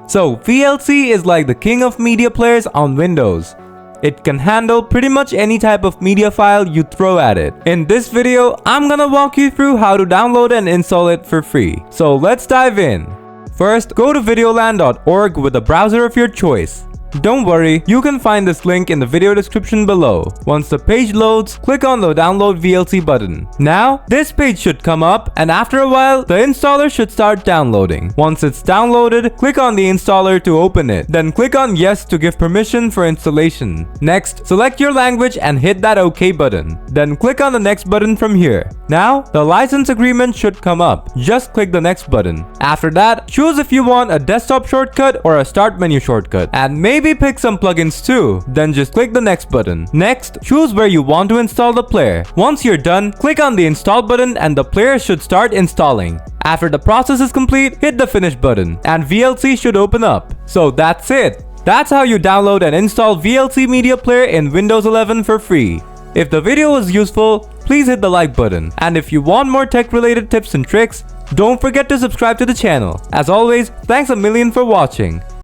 So VLC is like the king of media players on Windows. It can handle pretty much any type of media file you throw at it. In this video, I'm gonna walk you through how to download and install it for free. So let's dive in. First, go to videolan.org with a browser of your choice. Don't worry, you can find this link in the video description below. Once the page loads, click on the download VLC button. Now, this page should come up, and after a while, the installer should start downloading. Once it's downloaded, click on the installer to open it. Then click on yes to give permission for installation. Next, select your language and hit that OK button. Then click on the next button from here. Now, the license agreement should come up. Just click the next button. After that, choose if you want a desktop shortcut or a start menu shortcut. And maybe pick some plugins too. Then just click the next button. Next, choose where you want to install the player. Once you're done, click on the install button and the player should start installing. After the process is complete, hit the finish button and VLC should open up. So that's it. That's how you download and install VLC Media Player in Windows 11 for free. If the video was useful, please hit the like button. And if you want more tech related tips and tricks, don't forget to subscribe to the channel. As always, thanks a million for watching.